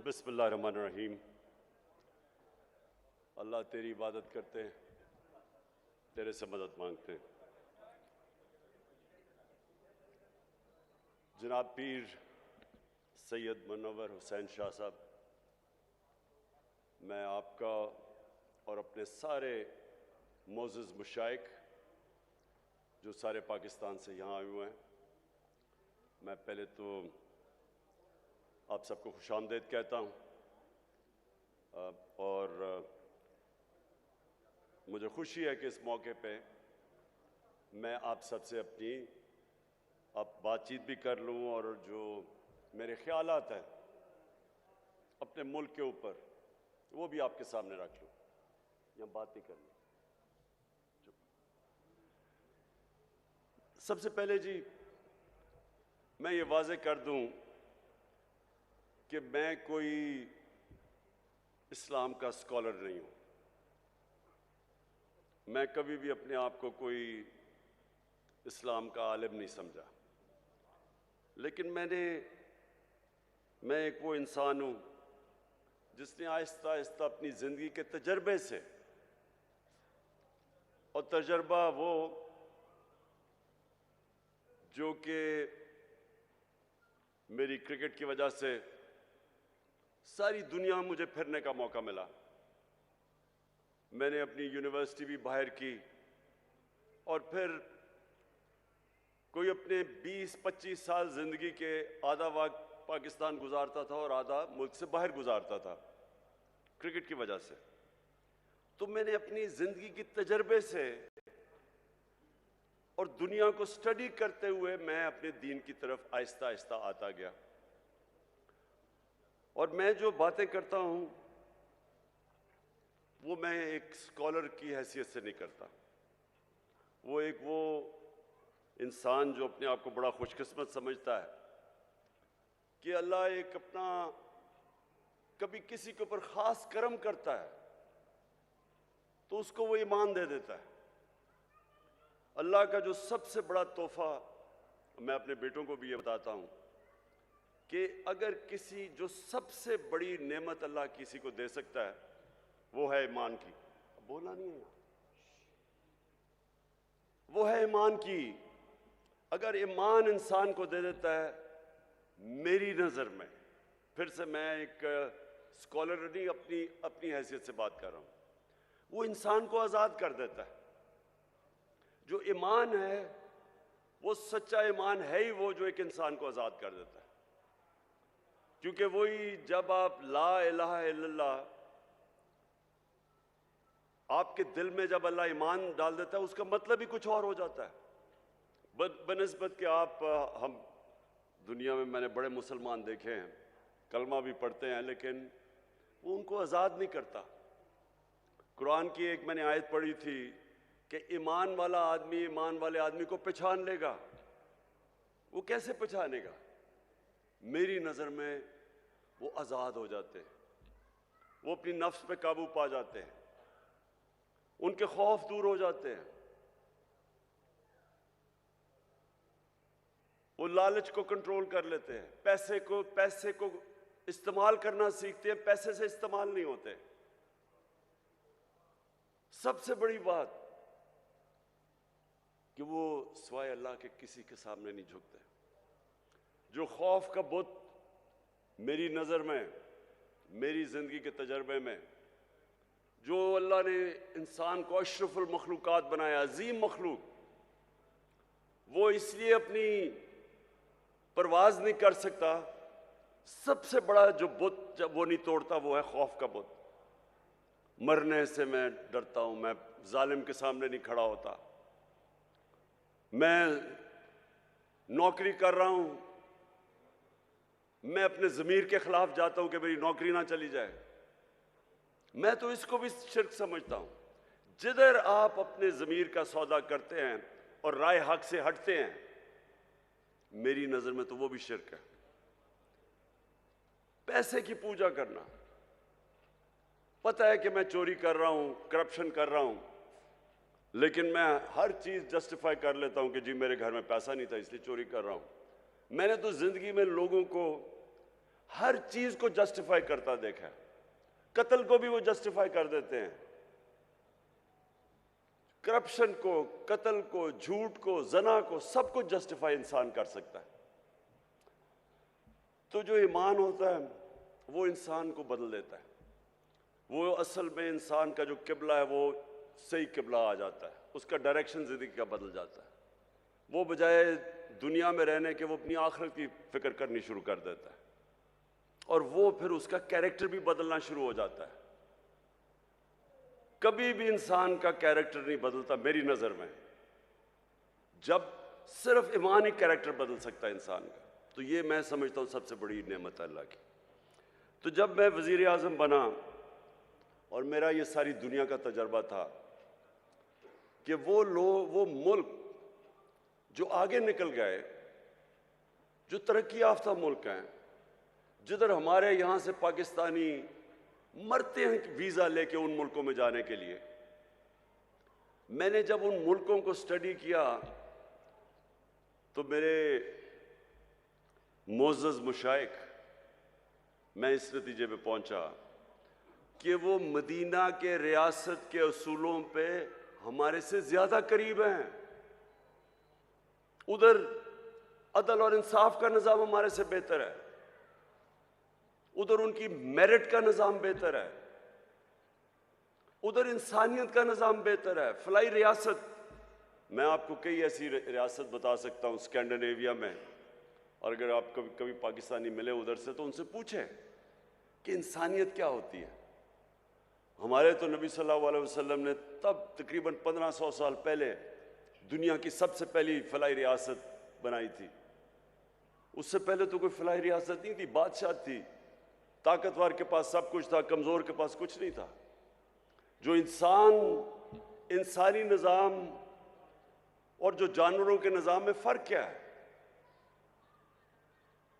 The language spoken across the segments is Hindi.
बिस्मिल्लाहिर्रहमानिर्रहीम। अल्लाह तेरी इबादत करते हैं, तेरे से मदद मांगते हैं। जनाब पीर सैयद मुनव्वर हुसैन शाह साहब, मैं आपका और अपने सारे मोअज़्ज़ज़ मुशाइख जो सारे पाकिस्तान से यहाँ आए हुए हैं, मैं पहले तो आप सबको खुशामदीद कहता हूँ और मुझे खुशी है कि इस मौके पे मैं आप सबसे अपनी अब बातचीत भी कर लूँ और जो मेरे ख्यालात हैं अपने मुल्क के ऊपर वो भी आपके सामने रख लूँ। यहाँ बात नहीं करनी। सबसे पहले जी मैं ये वाज़ेह कर दूँ कि मैं कोई इस्लाम का स्कॉलर नहीं हूँ। मैं कभी भी अपने आप को कोई इस्लाम का आलिम नहीं समझा, लेकिन मैं एक वो इंसान हूँ जिसने आहिस्ता आहिस्ता अपनी ज़िंदगी के तजर्बे से, और तजर्बा वो जो कि मेरी क्रिकेट की वजह से सारी दुनिया में मुझे फिरने का मौका मिला। मैंने अपनी यूनिवर्सिटी भी बाहर की और फिर कोई अपने 20-25 साल ज़िंदगी के आधा वक्त पाकिस्तान गुजारता था और आधा मुल्क से बाहर गुजारता था क्रिकेट की वजह से। तो मैंने अपनी ज़िंदगी के तजर्बे से और दुनिया को स्टडी करते हुए मैं अपने दीन की तरफ आहिस्ता आहिस्ता आता गया। और मैं जो बातें करता हूँ वो मैं एक स्कॉलर की हैसियत से नहीं करता। वो इंसान जो अपने आप को बड़ा खुशकिस्मत समझता है कि अल्लाह एक अपना कभी किसी के ऊपर ख़ास करम करता है तो उसको वो ईमान दे देता है। अल्लाह का जो सबसे बड़ा तोहफा, मैं अपने बेटों को भी ये बताता हूँ कि अगर किसी जो सबसे बड़ी नेमत अल्लाह किसी को दे सकता है वो है ईमान की। बोलना नहीं है, वो है ईमान की। अगर ईमान इंसान को दे देता है, मेरी नज़र में, फिर से मैं एक स्कॉलर नहीं अपनी हैसियत से बात कर रहा हूँ, वो इंसान को आज़ाद कर देता है। जो ईमान है वो सच्चा ईमान है ही वो जो एक इंसान को आज़ाद कर देता है। क्योंकि वही जब आप ला इलाहा इल्लल्लाह आपके दिल में जब अल्लाह ईमान डाल देता है उसका मतलब ही कुछ और हो जाता है। बनिस्बत के हम दुनिया में मैंने बड़े मुसलमान देखे हैं, कलमा भी पढ़ते हैं, लेकिन वो उनको आज़ाद नहीं करता। कुरान की एक मैंने आयत पढ़ी थी कि ईमान वाला आदमी ईमान वाले आदमी को पहचान लेगा। वो कैसे पहचानेगा? मेरी नज़र में वो आज़ाद हो जाते हैं, वो अपनी नफ्स पे काबू पा जाते हैं, उनके खौफ दूर हो जाते हैं, वो लालच को कंट्रोल कर लेते हैं, पैसे को इस्तेमाल करना सीखते हैं, पैसे से इस्तेमाल नहीं होते। सबसे बड़ी बात कि वो सिवाय अल्लाह के किसी के सामने नहीं झुकते। जो खौफ का बुत मेरी नज़र में, मेरी ज़िंदगी के तजर्बे में, जो अल्लाह ने इंसान को अशरफुल मखलूक़ात बनाया, अजीम मखलूक, वो इसलिए अपनी परवाज़ नहीं कर सकता। सबसे बड़ा जो बुत जब वो नहीं तोड़ता वो है खौफ का बुत। मरने से मैं डरता हूँ, मैं जालिम के सामने नहीं खड़ा होता। मैं नौकरी कर रहा हूँ, मैं अपने ज़मीर के ख़िलाफ़ जाता हूँ कि मेरी नौकरी ना चली जाए। मैं तो इसको भी शिर्क समझता हूँ। जिधर आप अपने ज़मीर का सौदा करते हैं और राय हक से हटते हैं, मेरी नज़र में तो वो भी शिर्क है। पैसे की पूजा करना, पता है कि मैं चोरी कर रहा हूँ, करप्शन कर रहा हूँ, लेकिन मैं हर चीज़ जस्टिफाई कर लेता हूँ कि जी मेरे घर में पैसा नहीं था इसलिए चोरी कर रहा हूँ। मैंने तो ज़िंदगी में लोगों को हर चीज को जस्टिफाई करता देखा है। कत्ल को भी वो जस्टिफाई कर देते हैं, करप्शन को, कत्ल को, झूठ को, जना को, सब कुछ जस्टिफाई इंसान कर सकता है। तो जो ईमान होता है वो इंसान को बदल देता है। वो असल में इंसान का जो किबला है वो सही किबला आ जाता है, उसका डायरेक्शन जिंदगी का बदल जाता है। वो बजाय दुनिया में रहने के वो अपनी आखिरत की फिक्र करनी शुरू कर देता है, और वो फिर उसका कैरेक्टर भी बदलना शुरू हो जाता है। कभी भी इंसान का कैरेक्टर नहीं बदलता मेरी नजर में, जब सिर्फ ईमान ही कैरेक्टर बदल सकता है इंसान का। तो ये मैं समझता हूं सबसे बड़ी नेमत है अल्लाह की। तो जब मैं वजीर आजम बना और मेरा ये सारी दुनिया का तजर्बा था कि वो लोग, वो मुल्क जो आगे निकल गए, जो तरक्की याफ्ता मुल्क हैं, जिधर हमारे यहाँ से पाकिस्तानी मरते हैं वीज़ा लेके उन मुल्कों में जाने के लिए, मैंने जब उन मुल्कों को स्टडी किया तो मेरे मोअज़्ज़ज़ मुशाइख, मैं इस नतीजे पे पहुंचा कि वो मदीना के रियासत के असूलों पे हमारे से ज्यादा करीब हैं। उधर अदल और इंसाफ का निज़ाम हमारे से बेहतर है, उधर उनकी मेरिट का निज़ाम बेहतर है, उधर इंसानियत का निज़ाम बेहतर है। फलाई रियासत, मैं आपको कई ऐसी रियासत बता सकता हूँ स्कैंडिनेविया में, और अगर आप कभी कभी पाकिस्तानी मिले उधर से तो उनसे पूछें कि इंसानियत क्या होती है। हमारे तो नबी सल्लल्लाहु अलैहि वसल्लम ने तब तकरीबन 1500 साल पहले दुनिया की सबसे पहली फलाई रियासत बनाई थी। उससे पहले तो कोई फलाई रियासत नहीं थी, बादशाह थी, ताकतवर के पास सब कुछ था, कमज़ोर के पास कुछ नहीं था। जो इंसानी निज़ाम और जो जानवरों के निज़ाम में फ़र्क क्या है?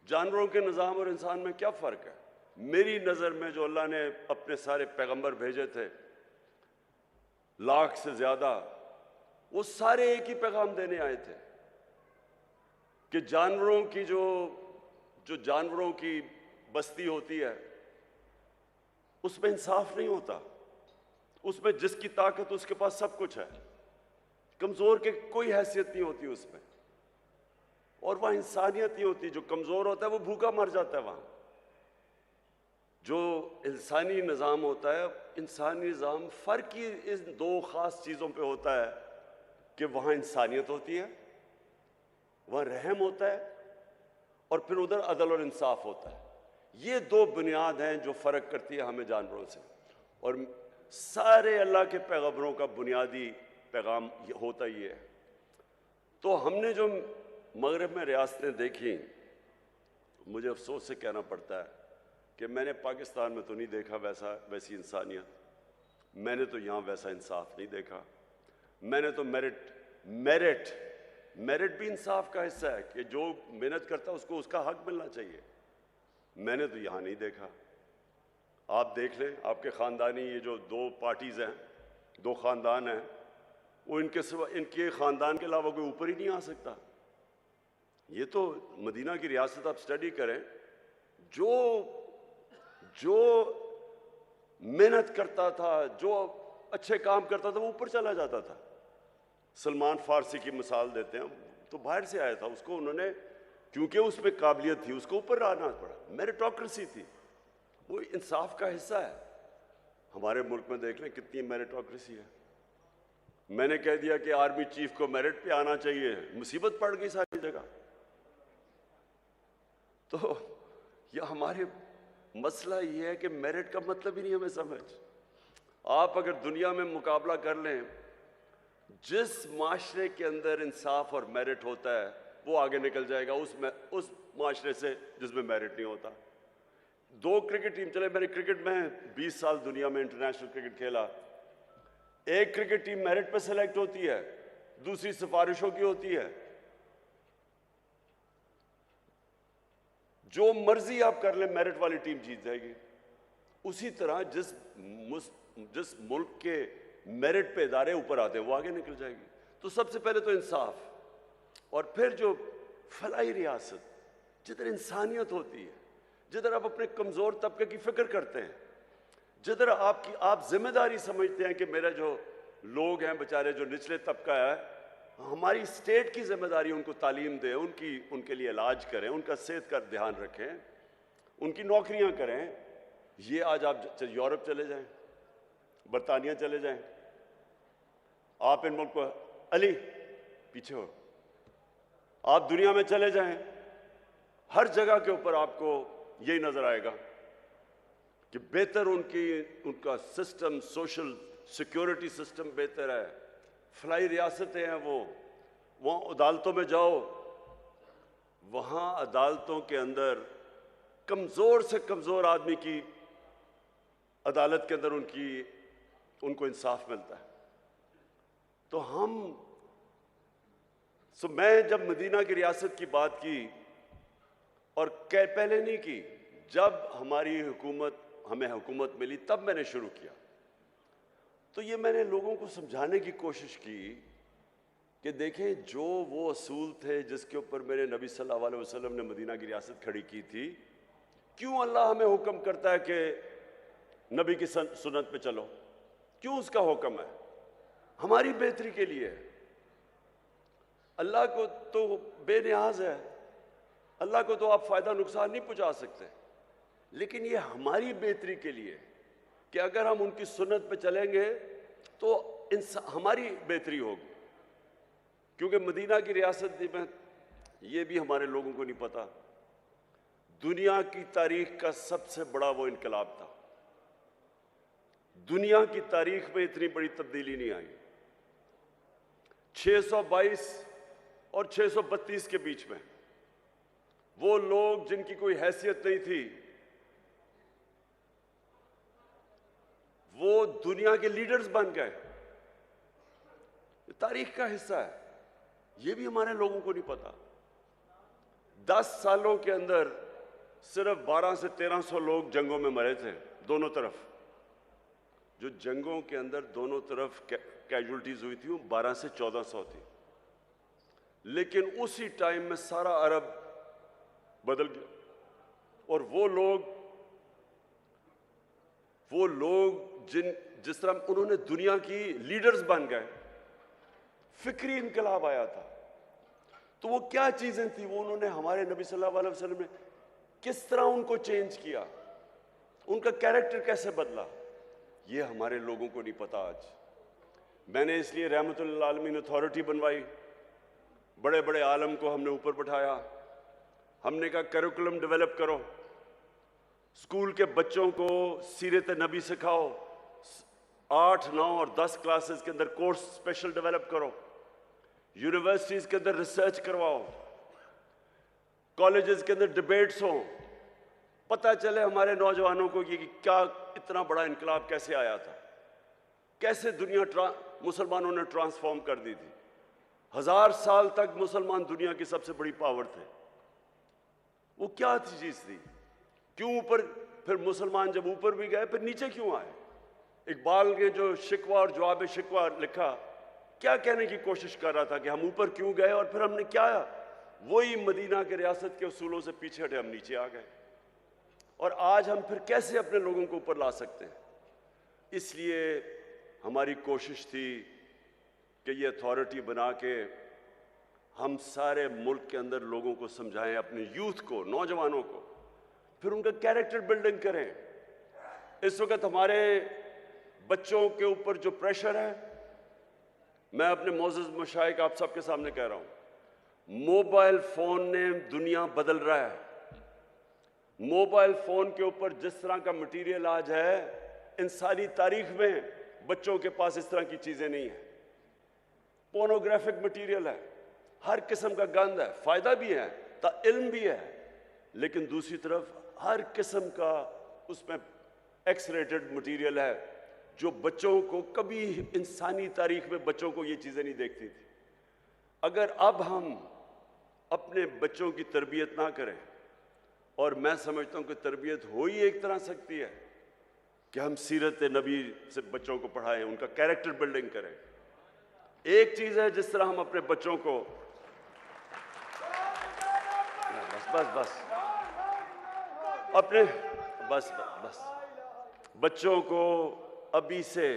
जानवरों के निज़ाम और इंसान में क्या फ़र्क है? मेरी नज़र में जो अल्लाह ने अपने सारे पैगंबर भेजे थे, लाख से ज़्यादा, वो सारे एक ही पैगाम देने आए थे कि जानवरों की जो जानवरों की बस्ती होती है उसमें इंसाफ नहीं होता, उसमें जिसकी ताकत उसके पास सब कुछ है, कमज़ोर के कोई हैसियत नहीं होती उसमें, और वहाँ इंसानियत नहीं होती। जो कमज़ोर होता है वो भूखा मर जाता है। वहाँ जो इंसानी निज़ाम होता है, इंसानी निज़ाम फ़र्क ही इन दो ख़ास चीज़ों पे होता है कि वहाँ इंसानियत होती है, वहाँ रहम होता है, और फिर उधर अदल और इंसाफ होता है। ये दो बुनियाद हैं जो फ़र्क करती है हमें जानवरों से। और सारे अल्लाह के पैगंबरों का बुनियादी पैगाम होता ही है। तो हमने जो मगरब में रियासतें देखी, मुझे अफसोस से कहना पड़ता है कि मैंने पाकिस्तान में तो नहीं देखा वैसी इंसानियत, मैंने तो यहाँ वैसा इंसाफ नहीं देखा। मैंने तो मेरिट भी इंसाफ का हिस्सा है कि जो मेहनत करता है उसको उसका हक मिलना चाहिए, मैंने तो यहाँ नहीं देखा। आप देख लें, आपके ख़ानदानी ये जो दो पार्टीज़ हैं, दो ख़ानदान हैं, वो इनके ख़ानदान के अलावा कोई ऊपर ही नहीं आ सकता। ये तो मदीना की रियासत आप स्टडी करें, जो मेहनत करता था, जो अच्छे काम करता था, वो ऊपर चला जाता था। सलमान फारसी की मिसाल देते हैं, तो बाहर से आया था, उसको उन्होंने क्योंकि उसमें काबिलियत थी उसको ऊपर आना पड़ा, मेरिटोक्रेसी थी, वो इंसाफ का हिस्सा है। हमारे मुल्क में देख लें कितनी मेरिटोक्रेसी है। मैंने कह दिया कि आर्मी चीफ को मेरिट पे आना चाहिए, मुसीबत पड़ गई सारी जगह। तो यह हमारे मसला ये है कि मेरिट का मतलब ही नहीं हमें समझ। आप अगर दुनिया में मुकाबला कर लें, जिस माशरे के अंदर इंसाफ और मेरिट होता है वो आगे निकल जाएगा उस माशरे से जिसमें मेरिट नहीं होता। दो क्रिकेट टीम चले, मैंने क्रिकेट में 20 साल दुनिया में इंटरनेशनल क्रिकेट खेला। एक क्रिकेट टीम मेरिट पे सेलेक्ट होती है, दूसरी सिफारिशों की होती है। जो मर्जी आप कर लें, मेरिट वाली टीम जीत जाएगी। उसी तरह जिस मुल्क के मेरिट पे इदारे ऊपर आते हैं वो आगे निकल जाएगी। तो सबसे पहले तो इंसाफ, और फिर जो फलाई रियासत जिधर इंसानियत होती है, जिधर आप अपने कमज़ोर तबके की फिक्र करते हैं, जिधर आप जिम्मेदारी समझते हैं कि मेरे जो लोग हैं बेचारे, जो निचले तबका है, हमारी स्टेट की जिम्मेदारी उनको तालीम दें, उनके लिए इलाज करें, उनका सेहत का ध्यान रखें, उनकी नौकरियां करें। ये आज आप यूरोप चले जाएं, बरतानिया चले जाएं, आप इन मुल्क अली पीछे हो, आप दुनिया में चले जाएं, हर जगह के ऊपर आपको यही नजर आएगा कि बेहतर उनका सिस्टम, सोशल सिक्योरिटी सिस्टम बेहतर है। फलाई रियासतें हैं वो, वहाँ अदालतों में जाओ, वहाँ अदालतों के अंदर कमज़ोर से कमज़ोर आदमी की अदालत के अंदर उनको इंसाफ मिलता है। तो मैं जब मदीना की रियासत की बात की, और पहले नहीं की, जब हमें हुकूमत मिली तब मैंने शुरू किया। तो ये मैंने लोगों को समझाने की कोशिश की कि देखें, जो वो असूल थे जिसके ऊपर मेरे नबी सल्लल्लाहु अलैहि वसल्लम ने मदीना की रियासत खड़ी की थी, क्यों अल्लाह हमें हुक्म करता है कि नबी की सुन्नत पे चलो? क्यों उसका हुक्म है? हमारी बेहतरी के लिए है। अल्लाह को तो बेनियाज है, अल्लाह को तो आप फायदा नुकसान नहीं पहुंचा सकते, लेकिन ये हमारी बेहतरी के लिए कि अगर हम उनकी सुन्नत पे चलेंगे तो हमारी बेहतरी होगी। क्योंकि मदीना की रियासत में, ये भी हमारे लोगों को नहीं पता, दुनिया की तारीख का सबसे बड़ा वो इनकलाब था। दुनिया की तारीख में इतनी बड़ी तब्दीली नहीं आई। 622 और 632 के बीच में वो लोग जिनकी कोई हैसियत नहीं थी, वो दुनिया के लीडर्स बन गए। तारीख का हिस्सा है, ये भी हमारे लोगों को नहीं पता। 10 सालों के अंदर सिर्फ 1200 से 1300 लोग जंगों में मरे थे, दोनों तरफ। जो जंगों के अंदर दोनों तरफ कैजुअल्टीज हुई थी वो 1200 से 1400 थी। लेकिन उसी टाइम में सारा अरब बदल गया, और वो लोग जिस तरह उन्होंने दुनिया की लीडर्स बन गए, फिक्री इनकलाब आया था। तो वो क्या चीजें थी, वो उन्होंने हमारे नबी सल्लल्लाहु अलैहि वसल्लम ने किस तरह उनको चेंज किया, उनका कैरेक्टर कैसे बदला, ये हमारे लोगों को नहीं पता आज। मैंने इसलिए रहमतुल लिल आलमीन अथॉरिटी बनवाई, बड़े बड़े आलम को हमने ऊपर बैठाया, हमने कहा करिकुलम डेवलप करो, स्कूल के बच्चों को सीरत नबी सिखाओ, 8, 9 और 10 क्लासेस के अंदर कोर्स स्पेशल डेवलप करो, यूनिवर्सिटीज के अंदर रिसर्च करवाओ, कॉलेजेस के अंदर डिबेट्स हो, पता चले हमारे नौजवानों को कि क्या इतना बड़ा इनकलाब कैसे आया था, कैसे दुनिया मुसलमानों ने ट्रांसफॉर्म कर दी थी। 1000 साल तक मुसलमान दुनिया की सबसे बड़ी पावर थे। वो क्या थी चीज थी, क्यों ऊपर, फिर मुसलमान जब ऊपर भी गए फिर नीचे क्यों आए? इकबाल ने जो शिकवा और जवाब शिकवा लिखा, क्या कहने की कोशिश कर रहा था कि हम ऊपर क्यों गए और फिर हमने क्या आया? वही मदीना के रियासत के उसूलों से पीछे हटे, हम नीचे आ गए। और आज हम फिर कैसे अपने लोगों को ऊपर ला सकते हैं? इसलिए हमारी कोशिश थी कि ये अथॉरिटी बना के हम सारे मुल्क के अंदर लोगों को समझाएं, अपने यूथ को, नौजवानों को, फिर उनका कैरेक्टर बिल्डिंग करें। इस वक्त हमारे बच्चों के ऊपर जो प्रेशर है, मैं अपने मोअज़्ज़ज़ मशाइख आप सबके सामने कह रहा हूं, मोबाइल फोन ने दुनिया बदल रहा है। मोबाइल फोन के ऊपर जिस तरह का मटेरियल आज है, इंसानी तारीख में बच्चों के पास इस तरह की चीजें नहीं है। पोर्नोग्राफिक मटेरियल है, हर किस्म का गंद है, फायदा भी है, इल्म भी है, लेकिन दूसरी तरफ हर किस्म का उसमें एक्स रेटेड मटेरियल है जो बच्चों को, कभी इंसानी तारीख में बच्चों को ये चीजें नहीं देखती थी। अगर अब हम अपने बच्चों की तरबियत ना करें, और मैं समझता हूं कि तरबियत हो ही एक तरह सकती है कि हम सीरत नबी से बच्चों को पढ़ाएं, उनका कैरेक्टर बिल्डिंग करें। एक चीज है जिस तरह हम अपने बच्चों को, बस अपने बस बस बच्चों को अभी से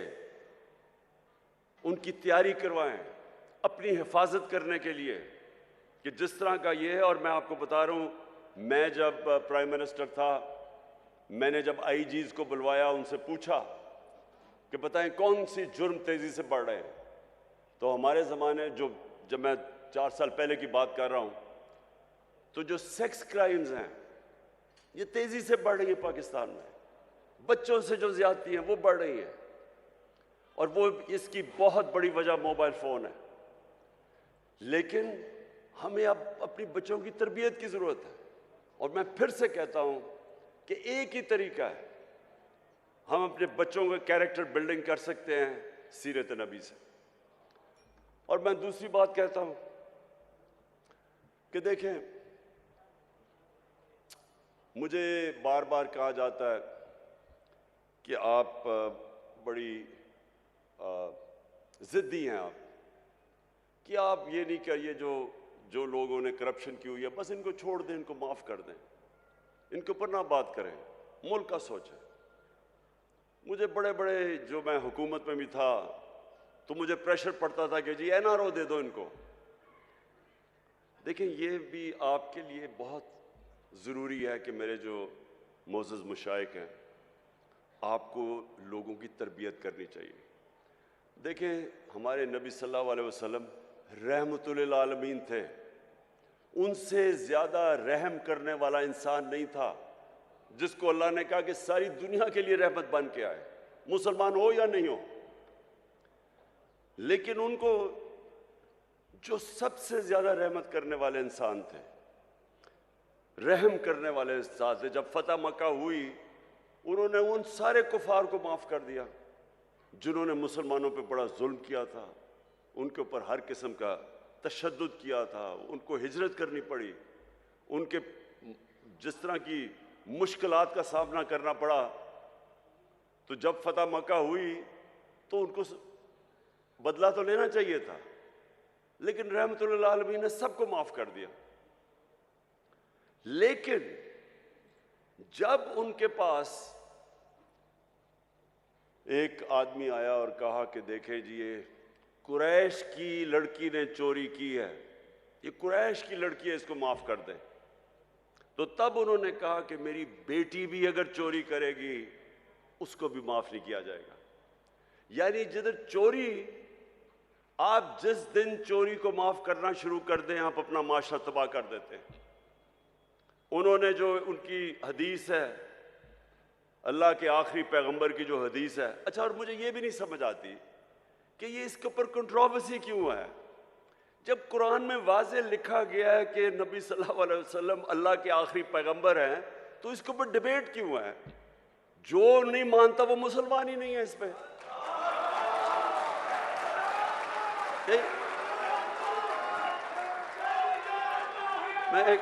उनकी तैयारी करवाएं अपनी हिफाजत करने के लिए कि जिस तरह का ये है। और मैं आपको बता रहा हूँ, मैं जब प्राइम मिनिस्टर था, मैंने जब आईजीज को बुलवाया, उनसे पूछा कि बताएं कौन सी जुर्म तेजी से बढ़ रहे हैं। तो हमारे ज़माने जब मैं 4 साल पहले की बात कर रहा हूँ, तो जो सेक्स क्राइम्स हैं ये तेजी से बढ़ रही है पाकिस्तान में। बच्चों से जो ज्यादती हैं वो बढ़ रही हैं, और वो इसकी बहुत बड़ी वजह मोबाइल फोन है। लेकिन हमें अब अपनी बच्चों की तरबियत की जरूरत है। और मैं फिर से कहता हूं कि एक ही तरीका है, हम अपने बच्चों का कैरेक्टर बिल्डिंग कर सकते हैं सीरत नबी से। और मैं दूसरी बात कहता हूं कि देखें, मुझे बार बार कहा जाता है कि आप बड़ी जिद्दी हैं, आप कि आप ये नहीं करिए, जो लोगों ने करप्शन की हुई है बस इनको छोड़ दें, इनको माफ़ कर दें, इनके ऊपर ना बात करें, मुल्क का सोचें। मुझे बड़े बड़े, जो मैं हुकूमत में भी था तो मुझे प्रेशर पड़ता था कि जी एनआरओ दे दो इनको। देखें, ये भी आपके लिए बहुत ज़रूरी है कि मेरे जो मोअज़्ज़ज़ मुशाइख हैं, आपको लोगों की तरबियत करनी चाहिए। देखें, हमारे नबी सल्लल्लाहु अलैहि वसल्लम रहमतुल लिल आलमीन थे, उनसे ज़्यादा रहम करने वाला इंसान नहीं था, जिसको अल्लाह ने कहा कि सारी दुनिया के लिए रहमत बन के आए, मुसलमान हो या नहीं हो। लेकिन उनको जो सबसे ज़्यादा रहमत करने वाले इंसान थे, रहम करने वाले इंसान थे, जब फतह मक्का हुई उन्होंने उन सारे कुफार को माफ़ कर दिया जिन्होंने मुसलमानों पे बड़ा जुल्म किया था, उनके ऊपर हर किस्म का तशद्दुद किया था, उनको हिजरत करनी पड़ी, उनके जिस तरह की मुश्किलात का सामना करना पड़ा। तो जब फतह मक्का हुई तो उनको बदला तो लेना चाहिए था, लेकिन रहमतुल लिल आलमीन ने सबको माफ़ कर दिया। लेकिन जब उनके पास एक आदमी आया और कहा कि देखें जी, ये कुरैश की लड़की ने चोरी की है, ये कुरैश की लड़की है, इसको माफ़ कर दें, तो तब उन्होंने कहा कि मेरी बेटी भी अगर चोरी करेगी उसको भी माफ़ नहीं किया जाएगा। यानी जिधर चोरी, आप जिस दिन चोरी को माफ़ करना शुरू कर दें, आप अपना माशरा तबाह कर देते हैं। उन्होंने जो उनकी हदीस है, अल्लाह के आखिरी पैगंबर की जो हदीस है, अच्छा, और मुझे ये भी नहीं समझ आती कि ये इसके ऊपर कंट्रोवर्सी क्यों है, जब कुरान में वाज़े लिखा गया है कि नबी सल्लल्लाहु अलैहि वसल्लम अल्लाह के आखिरी पैगंबर हैं, तो इसके ऊपर डिबेट क्यों है? जो नहीं मानता वो मुसलमान ही नहीं है। इस पे मैं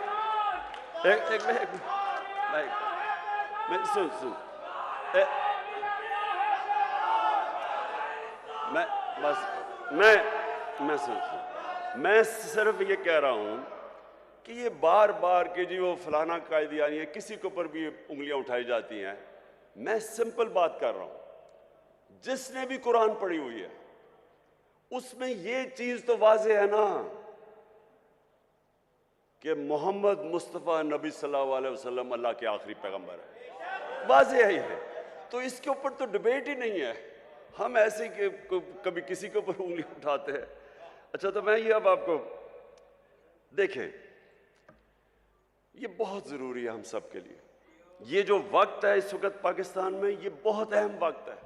मैं सिर्फ ये कह रहा हूं कि ये बार बार के जी वो फलाना कायदियानी है, किसी के ऊपर भी उंगलियां उठाई जाती हैं। मैं सिंपल बात कर रहा हूं, जिसने भी कुरान पढ़ी हुई है उसमें ये चीज तो वाज़े है ना कि मोहम्मद मुस्तफ़ा नबी सल्लल्लाहु अलैहि वसल्लम अल्लाह के आखिरी पैगंबर है, वाज़े ही है। तो इसके ऊपर तो डिबेट ही नहीं है। हम ऐसे कि कभी किसी के ऊपर उंगली उठाते हैं। अच्छा, तो मैं ये अब आपको देखें, ये बहुत ज़रूरी है हम सब के लिए। ये जो वक्त है इस वक्त पाकिस्तान में, ये बहुत अहम वक्त है।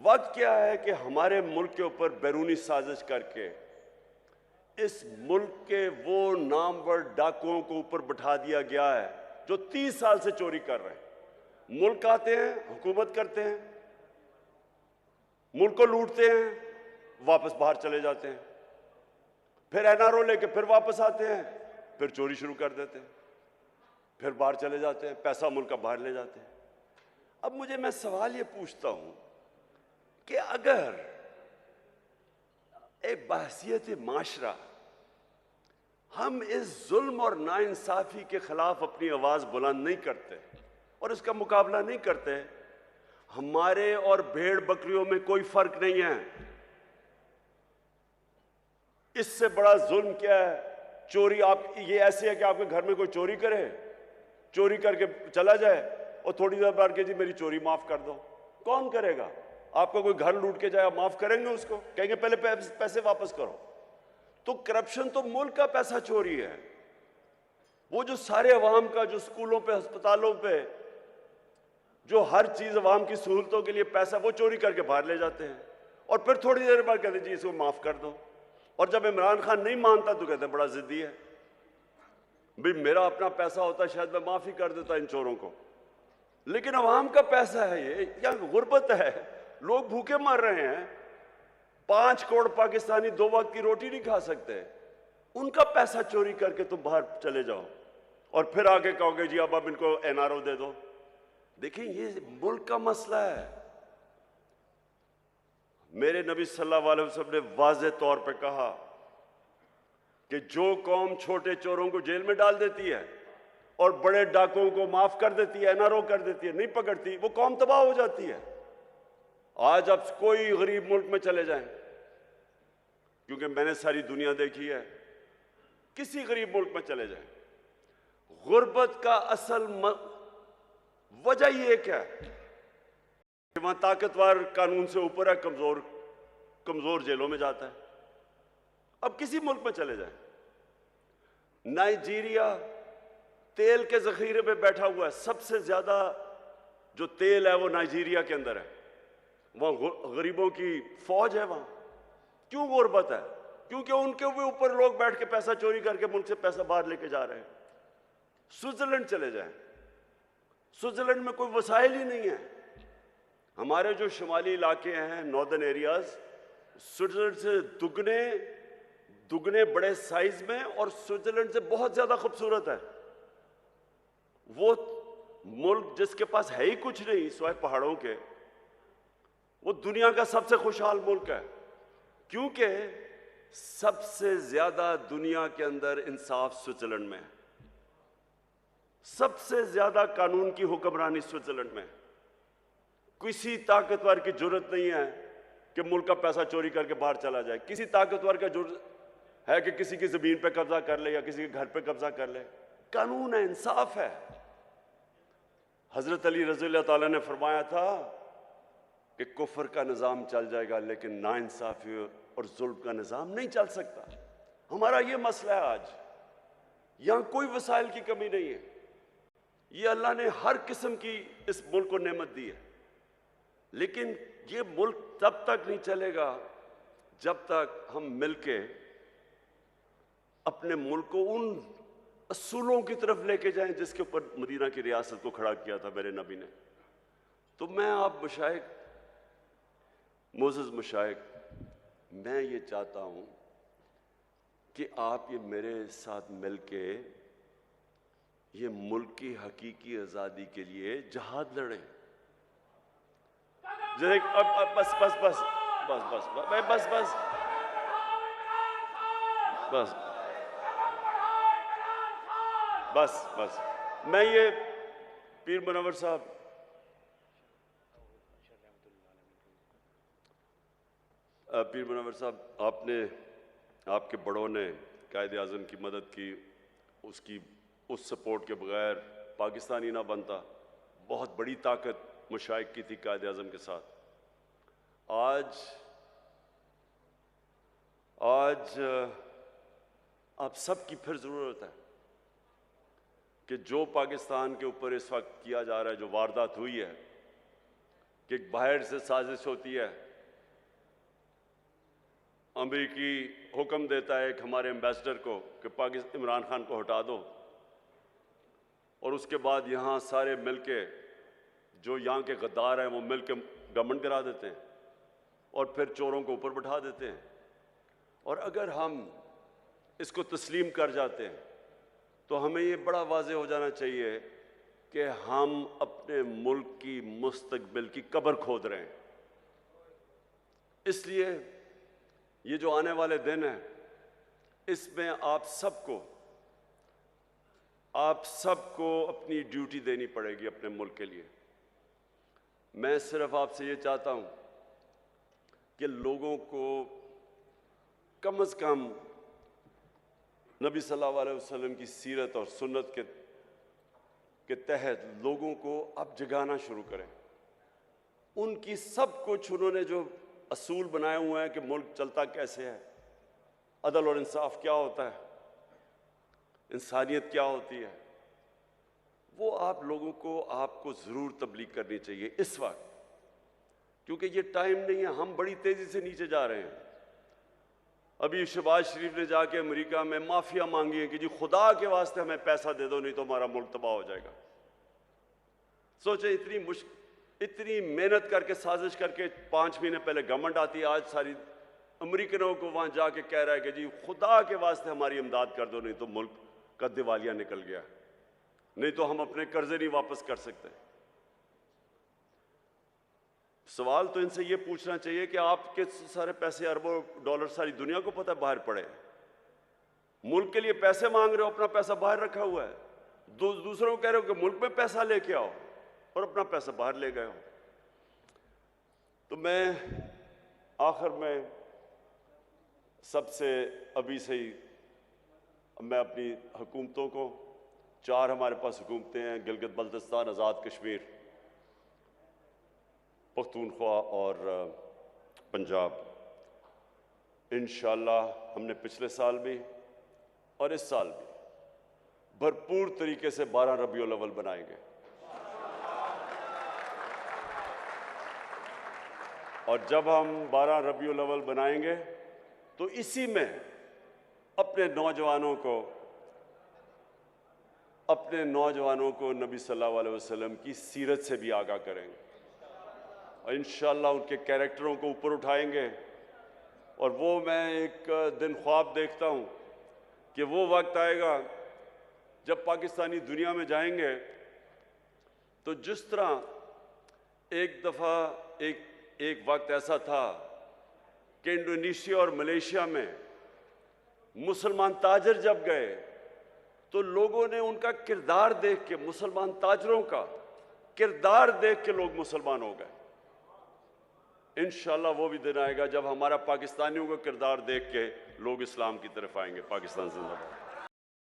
वक्त क्या है कि हमारे मुल्क के ऊपर बैरूनी साजिश करके इस मुल्क के वो नामवर डाकुओं को ऊपर बिठा दिया गया है जो 30 साल से चोरी कर रहे हैं। मुल्क आते हैं, हुकूमत करते हैं, मुल्क को लूटते हैं, वापस बाहर चले जाते हैं, फिर एनआरओ लेके फिर वापस आते हैं, फिर चोरी शुरू कर देते हैं, फिर बाहर चले जाते हैं, पैसा मुल्क का बाहर ले जाते हैं। अब मैं सवाल ये पूछता हूं कि अगर एक बहसियत माशरा हम इस जुल्म और नाइंसाफी के खिलाफ अपनी आवाज बुलंद नहीं करते और इसका मुकाबला नहीं करते। हमारे और भेड़ बकरियों में कोई फर्क नहीं है। इससे बड़ा जुल्म क्या है? चोरी। आप ये ऐसे है कि आपके घर में कोई चोरी करे, चोरी करके चला जाए और थोड़ी देर बाद के जी मेरी चोरी माफ कर दो। कौन करेगा? आपका कोई घर लूट के जाए, आप माफ करेंगे उसको? कहेंगे पहले पैसे वापस करो। तो करप्शन तो मुल्क का पैसा चोरी है। वो जो सारे अवाम का, जो स्कूलों पे, अस्पतालों पे, जो हर चीज अवाम की सहूलतों के लिए पैसा, वो चोरी करके बाहर ले जाते हैं और फिर थोड़ी देर बाद कहते हैं जी इसको माफ कर दो। और जब इमरान खान नहीं मानता तो कहते हैं बड़ा जिद्दी है। भाई मेरा अपना पैसा होता शायद मैं माफी कर देता इन चोरों को, लेकिन अवाम का पैसा है ये, क्या गुर्बत है? लोग भूखे मर रहे हैं। 5 करोड़ पाकिस्तानी 2 वक्त की रोटी नहीं खा सकते। उनका पैसा चोरी करके तुम बाहर चले जाओ और फिर आके कहोगे जी अब इनको एनआरओ दे दो। देखिए ये मुल्क का मसला है। मेरे नबी सल्लल्लाहु अलैहि वसल्लम ने वाज़ेह तौर पे कहा कि जो कौम छोटे चोरों को जेल में डाल देती है और बड़े डाकुओं को माफ कर देती है, एनआरओ कर देती है, नहीं पकड़ती, वो कौम तबाह हो जाती है। आज आप कोई गरीब मुल्क में चले जाएं, क्योंकि मैंने सारी दुनिया देखी है, किसी गरीब मुल्क में चले जाएं, गुर्बत का असल वजह ये क्या है? वहां ताकतवर कानून से ऊपर है, कमजोर जेलों में जाता है। अब किसी मुल्क में चले जाएं, नाइजीरिया तेल के जखीरे पे बैठा हुआ है। सबसे ज्यादा जो तेल है वो नाइजीरिया के अंदर है। वहां गरीबों की फौज है। वहां क्यों गुर्बत है? क्योंकि उनके भी ऊपर लोग बैठ के पैसा चोरी करके मुल्क से पैसा बाहर लेके जा रहे हैं। स्विट्जरलैंड चले जाएं, स्विट्जरलैंड में कोई वसाइल ही नहीं है। हमारे जो शुमाली इलाके हैं, नॉर्दर्न एरियाज, स्विट्जरलैंड से दुगने बड़े साइज में और स्विट्जरलैंड से बहुत ज्यादा खूबसूरत है। वो मुल्क जिसके पास है ही कुछ नहीं सिवाय पहाड़ों के, वो दुनिया का सबसे खुशहाल मुल्क है, क्योंकि सबसे ज्यादा दुनिया के अंदर इंसाफ स्विट्जरलैंड में है। सबसे ज्यादा कानून की हुक्मरानी स्विट्जरलैंड में। किसी ताकतवर की जरूरत नहीं है कि मुल्क का पैसा चोरी करके बाहर चला जाए। किसी ताकतवर का जरूरत है कि किसी की जमीन पे कब्जा कर ले या किसी के घर पे कब्जा कर ले। कानून है, इंसाफ है। हजरत अली रज़ी अल्लाह ताला ने फरमाया था कि कुफर का निज़ाम चल जाएगा लेकिन नाइंसाफी और जुल्म का निज़ाम नहीं चल सकता। हमारा ये मसला है आज। यहां कोई वसाइल की कमी नहीं है। ये अल्लाह ने हर किस्म की इस मुल्क को नेमत दी है, लेकिन ये मुल्क तब तक नहीं चलेगा जब तक हम मिलके अपने मुल्क को उन असूलों की तरफ लेके जाएं जिसके ऊपर मदीना की रियासत को खड़ा किया था मेरे नबी ने। तो मैं आप मशाइख, मोअज़्ज़ज़ मशाइख, मैं ये चाहता हूं कि आप ये मेरे साथ मिलके ये मुल्क की हकीकी आज़ादी के लिए जहाद लड़ें। जैसे अब बस बस बस बस बस बस बस बस बस बस बस मैं ये पीर मुनव्वर साहब, पीर मुनव्वर साहब, आपने, आपके बड़ों ने कायद आज़म की मदद की। उसकी उस सपोर्ट के बगैर पाकिस्तान ही ना बनता। बहुत बड़ी ताकत मुशाइख की थी कायद आज़म के साथ। आज आप सबकी फिर ज़रूरत है कि जो पाकिस्तान के ऊपर इस वक्त किया जा रहा है, जो वारदात हुई है, कि बाहर से साजिश होती है। अमेरिकी हुक्म देता है एक हमारे एम्बेसडर को कि पाकिस्तान इमरान खान को हटा दो, और उसके बाद यहाँ सारे मिलके जो यहाँ के गद्दार हैं वो मिलके गवर्नमेंट गिरा देते हैं और फिर चोरों को ऊपर बैठा देते हैं। और अगर हम इसको तस्लीम कर जाते हैं तो हमें ये बड़ा वाज़ेह हो जाना चाहिए कि हम अपने मुल्क की मुस्तकबिल की कब्र खोद रहे हैं। इसलिए ये जो आने वाले दिन हैं, इसमें आप सबको अपनी ड्यूटी देनी पड़ेगी अपने मुल्क के लिए। मैं सिर्फ आपसे ये चाहता हूं कि लोगों को कम से कम नबी सल्लल्लाहु अलैहि वसल्लम की सीरत और सुन्नत के तहत लोगों को अब जगाना शुरू करें। उनकी सब कुछ उन्होंने जो असूल बनाए हुए हैं कि मुल्क चलता कैसे है, अदल और इंसाफ क्या होता है, इंसानियत क्या होती है, वो आप लोगों को आपको ज़रूर तबलीग करनी चाहिए इस वक्त, क्योंकि ये टाइम नहीं है। हम बड़ी तेज़ी से नीचे जा रहे हैं। अभी शहबाज शरीफ ने जाके अमेरिका में माफिया मांगी है कि जी खुदा के वास्ते हमें पैसा दे दो, नहीं तो हमारा मुल्क तबाह हो जाएगा। सोचे इतनी मेहनत करके साजिश करके 5 महीने पहले गवर्नमेंट आती है, आज सारी अमेरिकनों को वहां जाके कह रहा है कि जी खुदा के वास्ते हमारी इमदाद कर दो, नहीं तो मुल्क का दिवालिया निकल गया, नहीं तो हम अपने कर्जे नहीं वापस कर सकते। सवाल तो इनसे ये पूछना चाहिए कि आपके सारे पैसे अरबों डॉलर सारी दुनिया को पता है बाहर पड़े, मुल्क के लिए पैसे मांग रहे हो, अपना पैसा बाहर रखा हुआ है। दूसरों को कह रहे हो कि मुल्क में पैसा लेके आओ और अपना पैसा बाहर ले गए हो। तो मैं आखिर में सबसे अभी से ही मैं अपनी हुकूमतों को, 4 हमारे पास हुकूमतें हैं, गिलगित बल्तिस्तान, आज़ाद कश्मीर, पख्तूनख्वा और पंजाब। इंशाअल्लाह हमने पिछले साल भी और इस साल भी भरपूर तरीके से 12 रबीउल अव्वल बनाएंगे, और जब हम 12 रबीउल अव्वल बनाएंगे तो इसी में अपने नौजवानों को नबी सल्लल्लाहु अलैहि वसल्लम की सीरत से भी आगाह करेंगे, और इंशाअल्लाह उनके कैरेक्टरों को ऊपर उठाएंगे। और वो मैं एक दिन ख्वाब देखता हूँ कि वो वक्त आएगा जब पाकिस्तानी दुनिया में जाएंगे तो जिस तरह एक दफ़ा एक वक्त ऐसा था कि इंडोनेशिया और मलेशिया में मुसलमान ताजर जब गए तो लोगों ने उनका किरदार देख के, मुसलमान ताजरों का किरदार देख के लोग मुसलमान हो गए। इंशाअल्लाह वो भी दिन आएगा जब हमारा पाकिस्तानियों का किरदार देख के लोग इस्लाम की तरफ आएंगे। पाकिस्तान जिंदाबाद।